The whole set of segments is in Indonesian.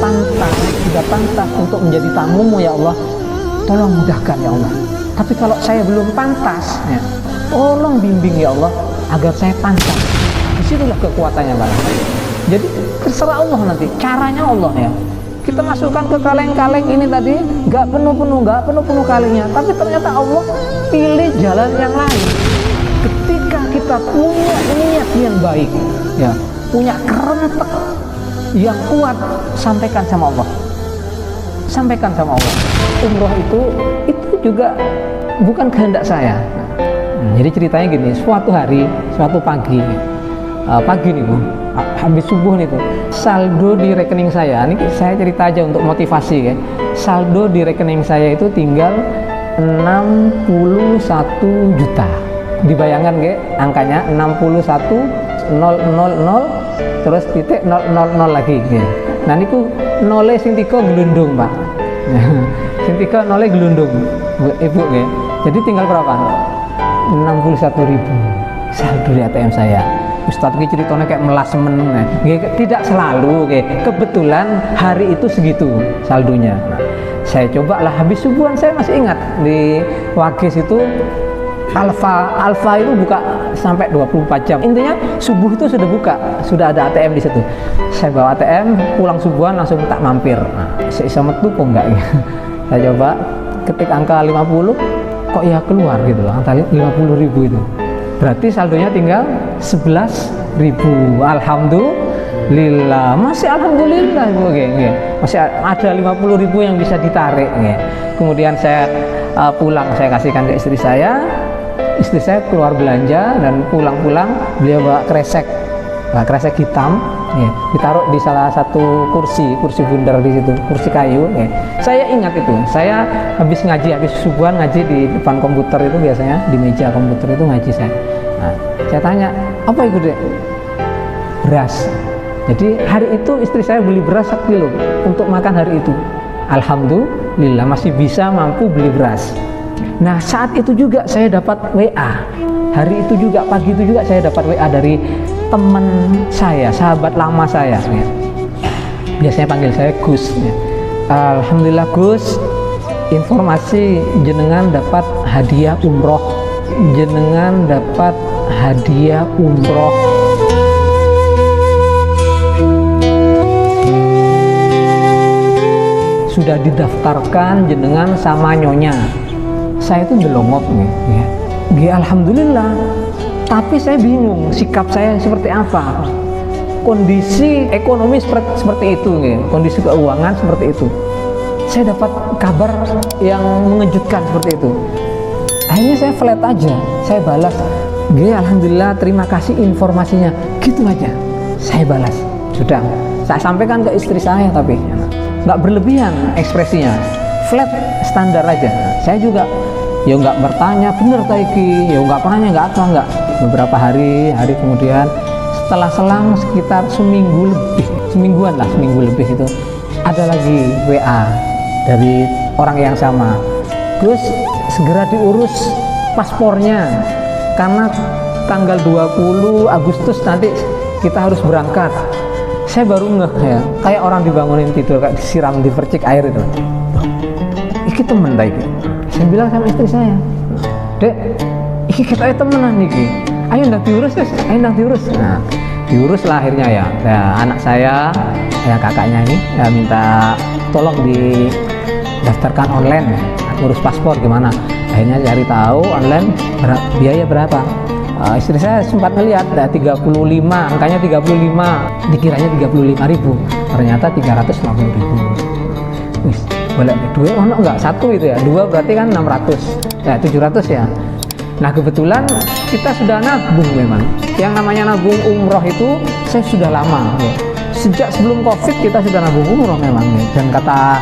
pantas, sudah pantas untuk menjadi tamumu ya Allah, tolong mudahkan ya Allah. Tapi kalau saya belum pantas, ya, tolong bimbing ya Allah agar saya pantas. Disitulah kekuatannya Pak. Jadi terserah Allah nanti, caranya Allah ya. Kita masukkan ke kaleng-kaleng ini tadi nggak penuh kalengnya, tapi ternyata Allah pilih jalan yang lain. Ketika kita punya niat yang baik, ya, punya kerentek yang kuat, sampaikan sama Allah. Sampaikan sama Allah. Umroh itu juga bukan kehendak saya. Jadi ceritanya gini, suatu hari, suatu pagi nih Bu, habis subuh nih Bu, saldo di rekening saya, ini saya cerita aja untuk motivasi ya. Saldo di rekening saya itu tinggal 61 juta. Dibayangkan nggih angkanya 61.000 terus titik 000 lagi nggih. Nah niku nole sing 3 glundung Pak. Sing 3 nole glundung Ibu nggih. Jadi tinggal berapa? 61.000 saldo di ATM saya. Ustadz ini ceritanya kayak melasemen, tidak selalu, kebetulan hari itu segitu saldonya. Saya coba lah, habis subuhan saya masih ingat di Wagis itu Alfa itu buka sampai 24 jam. Intinya subuh itu sudah buka, sudah ada ATM di situ. Saya bawa ATM, pulang subuhan langsung tak mampir. Seisa metu kok enggak ya. Saya coba ketik angka 50, kok ya keluar gitu loh, angka 50.000 itu. Berarti saldonya tinggal 11.000. Alhamdulillah, masih alhamdulillah Bu, masih ada 50.000 yang bisa ditarik. Kemudian saya pulang, saya kasihkan ke istri saya. Istri saya keluar belanja dan pulang-pulang beliau bawa kresek hitam, ditaruh di salah satu kursi bundar di situ, kursi kayu. Saya ingat itu, saya habis subuhan ngaji di depan komputer itu, biasanya di meja komputer itu ngaji saya. Nah, saya tanya, apa itu Dek? Beras. Jadi hari itu istri saya beli beras 1 kilo untuk makan hari itu. Alhamdulillah masih bisa mampu beli beras. Nah saat itu juga saya dapat WA. Hari itu juga, pagi itu juga saya dapat WA dari teman saya, sahabat lama saya. Biasanya panggil saya Gus. Alhamdulillah Gus, informasi jenengan dapat hadiah umroh. Jenengan dapat hadiah umroh. Sudah didaftarkan jenengan sama nyonya. Saya itu ndelongok ya. Alhamdulillah. Tapi saya bingung sikap saya seperti apa. Kondisi ekonomi seperti itu ya. Kondisi keuangan seperti itu. Saya dapat kabar yang mengejutkan seperti itu. Akhirnya saya flat aja. Saya balas, alhamdulillah, terima kasih informasinya. Gitu aja. Saya balas. Sudah. Saya sampaikan ke istri saya, tapi nggak berlebihan ekspresinya, flat standar aja. Nah, saya juga ya nggak bertanya bener taiki, ya nggak tanya, nggak apa, nggak. Beberapa hari kemudian, setelah selang sekitar seminggu lebih itu, ada lagi WA dari orang yang sama. Terus segera diurus paspornya karena tanggal 20 Agustus nanti kita harus berangkat. Saya baru ngeh ya, kayak orang dibangunin tidur, kayak disiram, dipercik air itu. Iki temen ta iki. Saya bilang sama istri saya, Dek, iki kita temenan iki. Ayo ndak diurus guys, Nah, diurus lah akhirnya ya. Nah, anak saya, ya kakaknya ini, ya minta tolong didaftarkan online, urus paspor gimana. Akhirnya cari tahu online biaya berapa. Istri saya sempat melihat 35, angkanya 35, dikiranya 35.000, ternyata 350.000. Wis, boleh dua ono enggak? Satu itu ya, dua berarti kan 600, ya 700 ya. Nah kebetulan kita sudah nabung memang. Yang namanya nabung umroh itu saya sudah lama ya. Sejak sebelum Covid kita sudah nabung umroh memang ya. Dan kata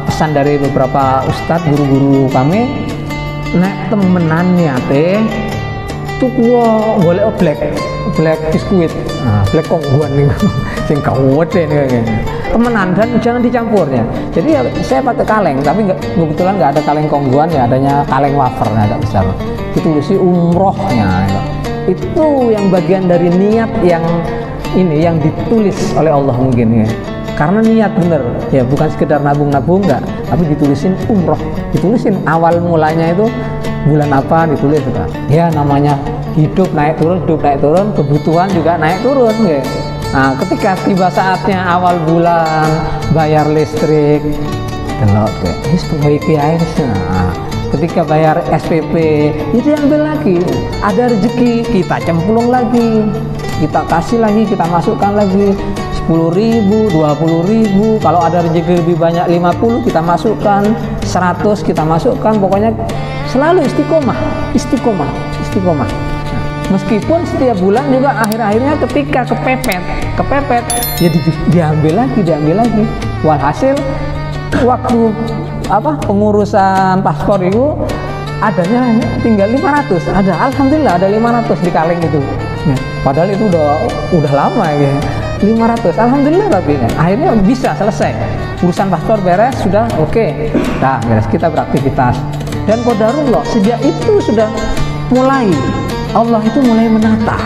pesan dari beberapa ustadz, guru-guru kami, nek temenan niate tuku golek black biskuit, black kongguan nih, sing kawede nih temenan, dan jangan dicampurnya. Jadi ya saya pakai kaleng, tapi kebetulan nggak ada kaleng kongguan ya, adanya kaleng wafer agak besar. Ditulis umrohnya, itu yang bagian dari niat yang ini yang ditulis oleh Allah mungkin ya. karena niat bener ya, bukan sekedar nabung-nabung enggak, tapi ditulisin umroh, ditulisin awal mulanya itu bulan apa ditulis juga. Ya namanya hidup naik turun, kebutuhan juga naik turun ya. Nah, ketika tiba saatnya awal bulan bayar listrik, delok ketika bayar SPP itu diambil lagi, ada rezeki kita cemplung lagi, kita kasih lagi, kita masukkan lagi 10.000, 20.000, kalau ada rezeki lebih banyak 50 kita masukkan, 100 kita masukkan, pokoknya selalu istiqomah. Meskipun setiap bulan juga akhir-akhirnya ketika kepepet ya diambil lagi. Walhasil waktu pengurusan paspor itu adanya tinggal 500, alhamdulillah ada 500 di kaleng itu. Padahal itu udah lama ya. 500 alhamdulillah, tapi akhirnya bisa selesai urusan paspor, beres sudah oke. Nah, beres kita beraktivitas. Dan qadarullah sejak itu sudah mulai Allah itu mulai menata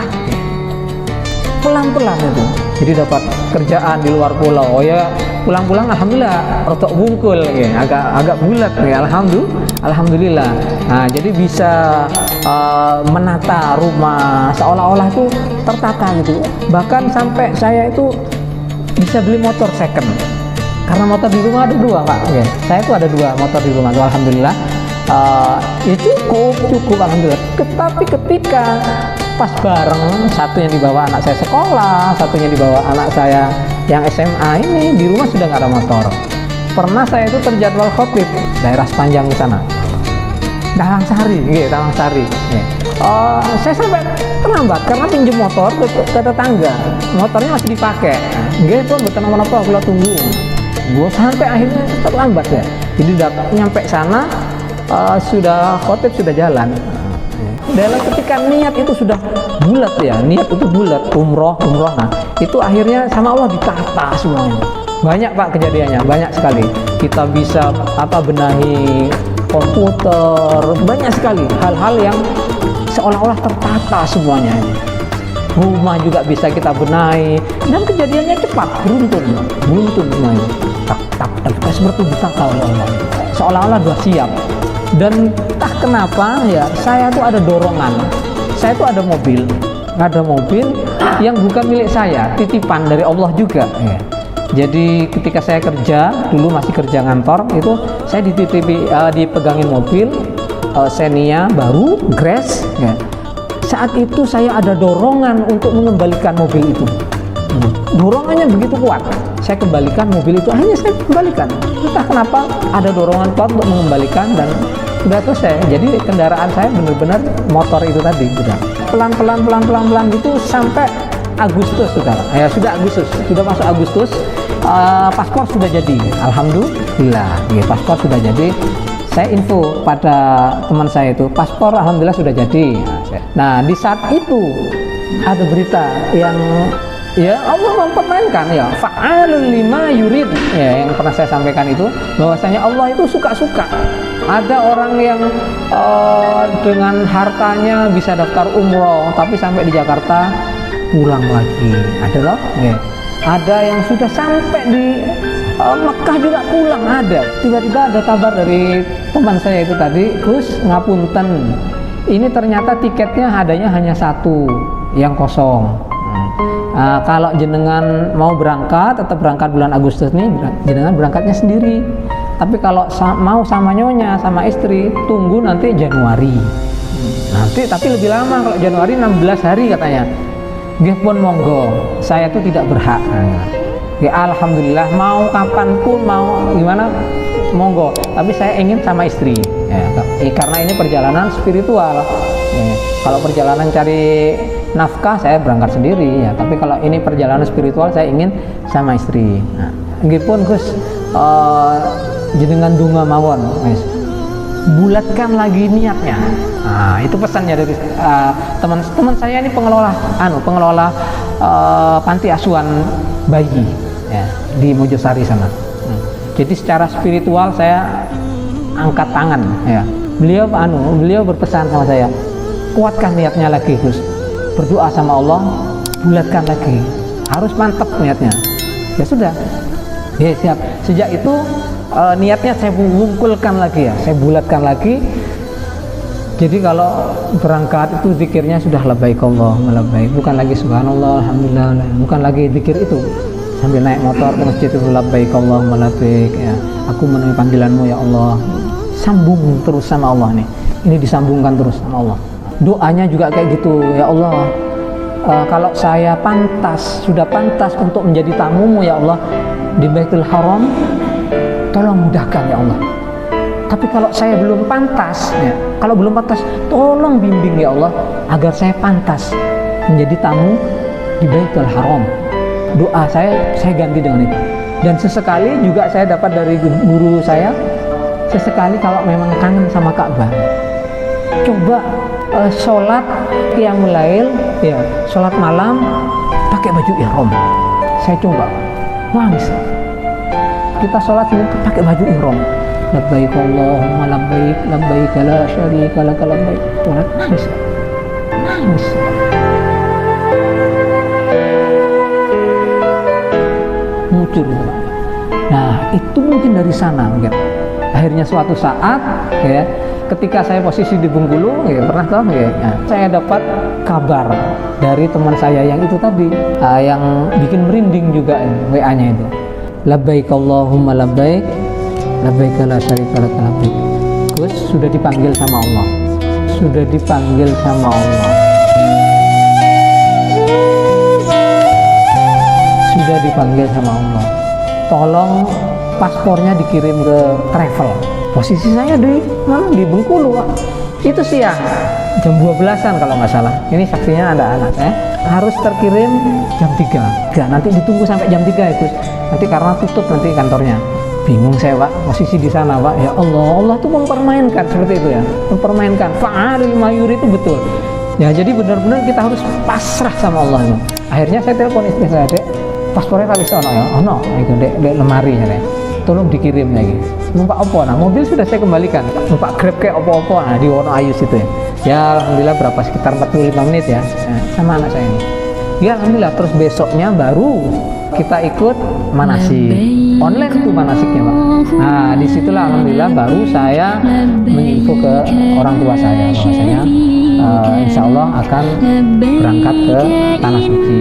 pelan-pelan itu. Jadi dapat kerjaan di luar pulau, ya pulang-pulang alhamdulillah rotok bungkul ya, agak bulat ya, alhamdulillah. Nah, jadi bisa menata rumah seolah-olah itu tertata gitu. Bahkan sampai saya itu bisa beli motor second, karena motor di rumah ada 2 Pak ya. Saya itu ada 2 motor di rumah tuh, alhamdulillah. Ya cukup alhamdulillah. Tapi ketika pas bareng, satunya dibawa anak saya sekolah, satunya dibawa anak saya yang SMA, ini di rumah sudah nggak ada motor. Pernah saya itu terjadwal khotib daerah Sepanjang di sana, Talang Sari. Saya sampai terlambat karena pinjam motor ke tetangga, motornya masih dipakai. Itu betul apa kalau tunggu. Gue sampai akhirnya terlambat ya. Jadi nyampe sana sudah khotib, sudah jalan. Dalam ketika niat itu sudah bulat ya, umroh. Nah, itu akhirnya sama Allah ditata semuanya. Banyak Pak kejadiannya, banyak sekali. Kita bisa benahi komputer, banyak sekali hal-hal yang seolah-olah tertata semuanya. Rumah juga bisa kita benahi, dan kejadiannya cepat, beruntun semuanya. Tak seperti ditata oleh Allah, seolah-olah sudah siap. Dan entah kenapa ya, saya tuh ada dorongan. Saya tuh ada mobil yang bukan milik saya, titipan dari Allah juga ya. Jadi ketika saya kerja, dulu masih kerja ngantor, itu saya dipegangin mobil Xenia baru, Grace ya. Saat itu saya ada dorongan untuk mengembalikan mobil itu. Dorongannya begitu kuat, saya kembalikan mobil itu, akhirnya saya kembalikan. Entah kenapa ada dorongan kuat untuk mengembalikan, dan sudah selesai. Jadi kendaraan saya benar-benar motor itu tadi sudah pelan-pelan gitu sampai Agustus sudah masuk Agustus. Paspor sudah jadi, alhamdulillah ya, paspor sudah jadi. Saya info pada teman saya itu, paspor alhamdulillah sudah jadi. Nah, di saat itu ada berita yang ya Allah mempermainkan ya, fa'alul lima yurid ya, yang pernah saya sampaikan itu, bahwasanya Allah itu suka-suka. Ada orang yang dengan hartanya bisa daftar umroh, tapi sampai di Jakarta pulang lagi. Ada loh ya. Ada yang sudah sampai di Mekah juga pulang, ada. Tiba-tiba ada kabar dari teman saya itu tadi, Gus ngapunten, ini ternyata tiketnya adanya hanya 1 yang kosong. Kalau jenengan mau berangkat, tetap berangkat bulan Agustus nih, jenengan berangkatnya sendiri. Tapi kalau mau sama nyonya, sama istri, tunggu nanti Januari. Tapi lebih lama, kalau Januari 16 hari katanya. Nggih pun monggo, saya tuh tidak berhak. Ya alhamdulillah, mau kapanpun, mau gimana monggo. Tapi saya ingin sama istri. Ya, karena ini perjalanan spiritual. Ya, kalau perjalanan cari nafkah saya berangkat sendiri ya, tapi kalau ini perjalanan spiritual saya ingin sama istri. Nah, nggipun Gus jenengan dunga mawon, guys. Bulatkan lagi niatnya. Nah, itu pesannya dari teman saya ini pengelola panti asuhan bayi ya, di Mojosari sana. Jadi secara spiritual saya angkat tangan ya. Beliau berpesan sama saya, kuatkan niatnya lagi Gus. Berdoa sama Allah, bulatkan lagi, harus mantap niatnya. Ya sudah, Ya siap. Sejak itu niatnya saya bungkulkan lagi ya, saya bulatkan lagi. Jadi kalau berangkat itu zikirnya sudah labbaik Allahumma labbaik, bukan lagi subhanallah alhamdulillah, bukan lagi zikir itu sambil naik motor ke masjid itu labbaik Allahumma labbaik ya. Aku memenuhi panggilanmu ya Allah. Sambung terus sama Allah nih. Ini disambungkan terus sama Allah. Doanya juga kayak gitu, ya Allah. Kalau saya sudah pantas untuk menjadi tamumu ya Allah di Baitul Haram, tolong mudahkan ya Allah. Tapi kalau saya belum pantas ya, tolong bimbing ya Allah agar saya pantas menjadi tamu di Baitul Haram. Doa saya ganti dengan itu. Dan sesekali juga saya dapat dari guru saya, sesekali kalau memang kangen sama Ka'bah, coba sholat qiyamul lail ya, sholat malam pakai baju ihram. Saya coba, nangis. Kita sholat ini pakai baju ihram, labbaik Allahumma labbaik labbaik la syarika lak labbaik. Nangis. Muncul itu. Nah itu mungkin dari sana mungkin. Akhirnya suatu saat ya, ketika saya posisi di Bengkulu ya, pernah tahu ya, saya dapat kabar dari teman saya yang itu tadi, yang bikin merinding juga WA-nya itu. Labbaik Allahumma labbaik labbaik la syarika lak labbaik. Gus sudah dipanggil sama Allah. Sudah dipanggil sama Allah. Sudah dipanggil sama Allah. Tolong paspornya dikirim ke travel. Posisi saya di Bengkulu, Pak. Itu siang, jam 12-an kalau nggak salah. Ini saksinya ada anak saya. Harus terkirim jam 3. Nanti ditunggu sampai jam 3 itu. Nanti karena tutup nanti kantornya. Bingung saya, Pak. Posisi di sana, Pak. Ya Allah tuh mempermainkan seperti itu ya. Mempermainkan. Fa'alil mayuri itu betul. Ya, jadi benar-benar kita harus pasrah sama Allah itu. Akhirnya saya telepon istri saya, Dek, paspornya habis ono ya. Ono, itu Dek lemari ya, Dek. Tolong dikirim lagi. Numpak opo, nah mobil sudah saya kembalikan. Numpak Grab kayak opo-opo, nah di Wonoayu situ ya. Ya alhamdulillah berapa, sekitar 45 menit ya, sama anak saya ini. Ya alhamdulillah, terus besoknya baru kita ikut manasik. Online tuh manasiknya, Pak. Nah disitulah alhamdulillah baru saya menginfo ke orang tua saya bahwasanya insya Allah akan berangkat ke Tanah Suci.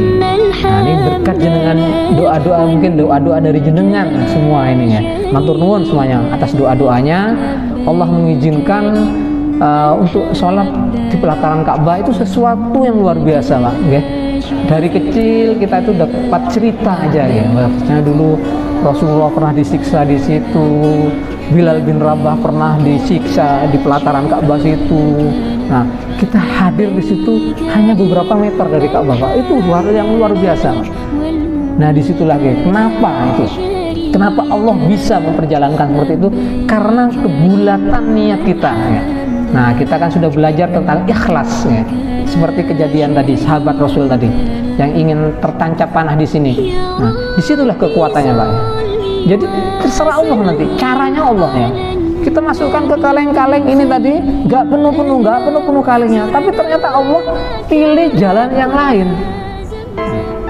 Nah ini berkat jenengan, doa-doa, mungkin doa-doa dari jenengan semua ini ya. Matur nuwun semuanya atas doa-doanya. Allah mengizinkan untuk sholat di pelataran Ka'bah itu sesuatu yang luar biasa, Pak. Okay? Dari kecil kita itu dapat cerita aja ya. Bahwasanya dulu Rasulullah pernah disiksa di situ, Bilal bin Rabah pernah disiksa di pelataran Ka'bah situ. Nah, kita hadir di situ hanya beberapa meter dari Ka'bah, Pak. Itu yang luar biasa, Pak. Nah, disitulah kenapa itu? Kenapa Allah bisa memperjalankan seperti itu? Karena kebulatan niat kita. Ya. Nah, kita kan sudah belajar tentang ikhlas, ya. Seperti kejadian tadi sahabat Rasul tadi yang ingin tertancap panah di sini. Nah, disitulah kekuatannya, Pak. Jadi terserah Allah nanti, caranya Allah ya. Kita masukkan ke kaleng-kaleng ini tadi nggak penuh kalengnya, tapi ternyata Allah pilih jalan yang lain.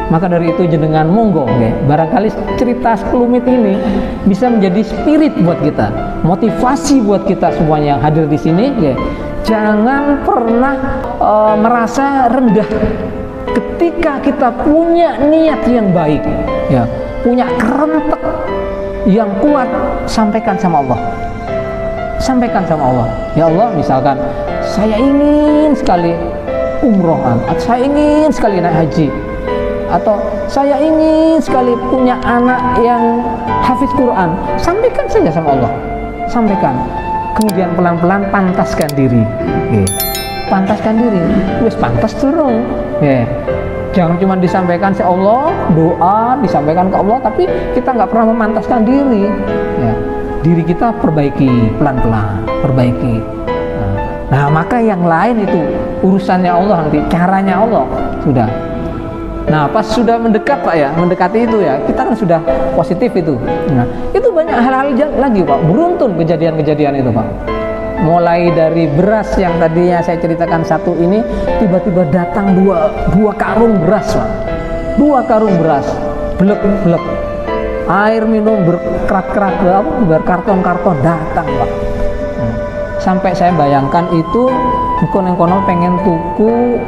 Maka dari itu jenengan monggo, barangkali cerita sekelumit ini bisa menjadi spirit buat kita, motivasi buat kita semuanya yang hadir di sini. Jangan pernah merasa rendah ketika kita punya niat yang baik, ya, punya kerentek yang kuat, sampaikan sama Allah. Sampaikan sama Allah, ya Allah, misalkan saya ingin sekali umroh, atau saya ingin sekali naik haji, atau saya ingin sekali punya anak yang hafiz Quran. Sampaikan saja sama Allah, sampaikan. Kemudian pelan-pelan pantaskan diri, pantaskan diri, wis pantas turun. Jangan cuma disampaikan sama Allah, doa disampaikan ke Allah, tapi kita nggak pernah memantaskan diri. Diri kita perbaiki pelan-pelan, perbaiki. Nah, maka yang lain itu urusannya Allah nanti, caranya Allah sudah. Nah, pas sudah mendekat, Pak ya, mendekati itu ya, kita kan sudah positif itu. Nah, itu banyak hal-hal lagi, Pak, beruntun kejadian-kejadian itu, Pak. Mulai dari beras yang tadinya saya ceritakan satu ini, tiba-tiba datang dua karung beras, Pak. 2 karung beras, blek-blek. air minum berkerak-kerak, berkarton-karton datang Pak. Sampai saya bayangkan itu kono pengen tuku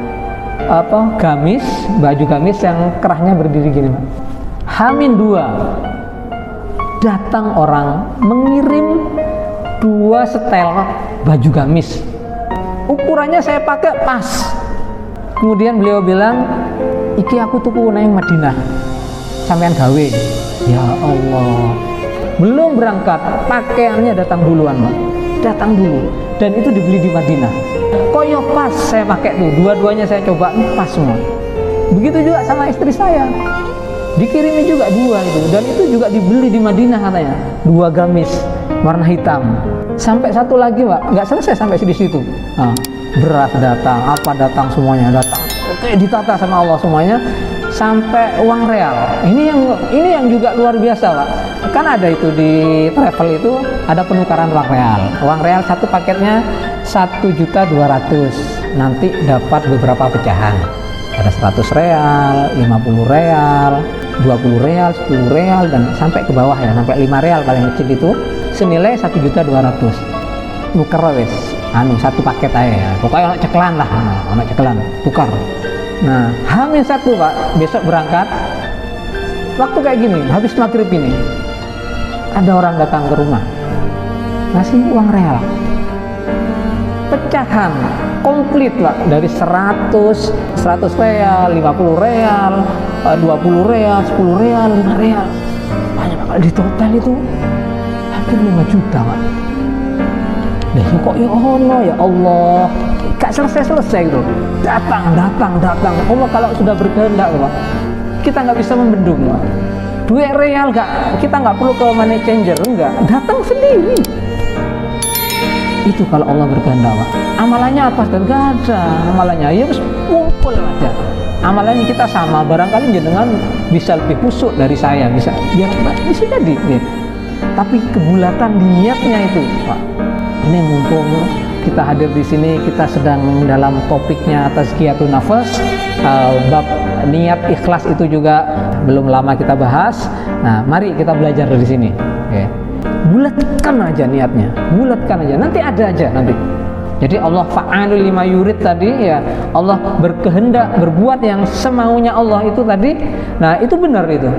gamis, baju gamis yang kerahnya berdiri gini Pak. Hamin 2 datang orang mengirim 2 setel baju gamis, ukurannya saya pakai pas. Kemudian beliau bilang, iki aku tuku nang Madinah, sampean gawe. Ya Allah, belum berangkat pakaiannya datang duluan Pak, datang dulu, dan itu dibeli di Madinah. Koyo pas saya pakai tuh, dua-duanya saya coba pas semua. Begitu juga sama istri saya, dikirimi juga 2 itu, dan itu juga dibeli di Madinah katanya, 2 gamis warna hitam. Sampai satu lagi Pak, nggak selesai sampai di situ. Nah, beras datang, apa datang, semuanya datang. Oke, ditata sama Allah semuanya, sampai uang real. Ini yang juga luar biasa Pak. Kan ada itu di travel itu ada penukaran uang real. Uang real satu paketnya 1.200.000. Nanti dapat beberapa pecahan. Ada 100 real, 50 real, 20 real, 10 real, dan sampai ke bawah ya, sampai 5 real paling kecil itu senilai 1.200.000. Nuker wes, satu paket aja ya. Pokoknya anak ceklan lah, anak ceklan, tukar. Nah, H-1 Pak, besok berangkat. Waktu kayak gini, habis maghrib ini, ada orang datang ke rumah, ngasih uang real, pecahan komplit Pak, dari 100 real, 50 real, 20 real, 10 real, 5 real, banyak Pak. Di total itu hampir 5 juta Pak. Nah, kok ya Allah, ya Allah, gak selesai gitu. Datang. Allah kalau sudah berkehendak Pak, kita nggak bisa membendung Pak. Duit real kita nggak perlu ke money changer, enggak, datang sendiri. Itu kalau Allah berkehendak Pak. Amalannya apa? Gak ada amalannya, ya harus kumpul aja. Amalannya kita sama, barangkali jenengan bisa lebih kusuk dari saya, bisa jadi ya. Tapi kebulatan niatnya itu Pak. Ini mumpung kita hadir di sini, kita sedang dalam topiknya tazkiyatun nafas, bab niat ikhlas itu juga belum lama kita bahas. Nah, mari kita belajar dari sini. Okay. Bulatkan aja niatnya, bulatkan aja. Nanti ada aja nanti. Jadi Allah fa'alul lima yurid tadi ya, Allah berkehendak berbuat yang semaunya Allah itu tadi. Nah, itu benar itu.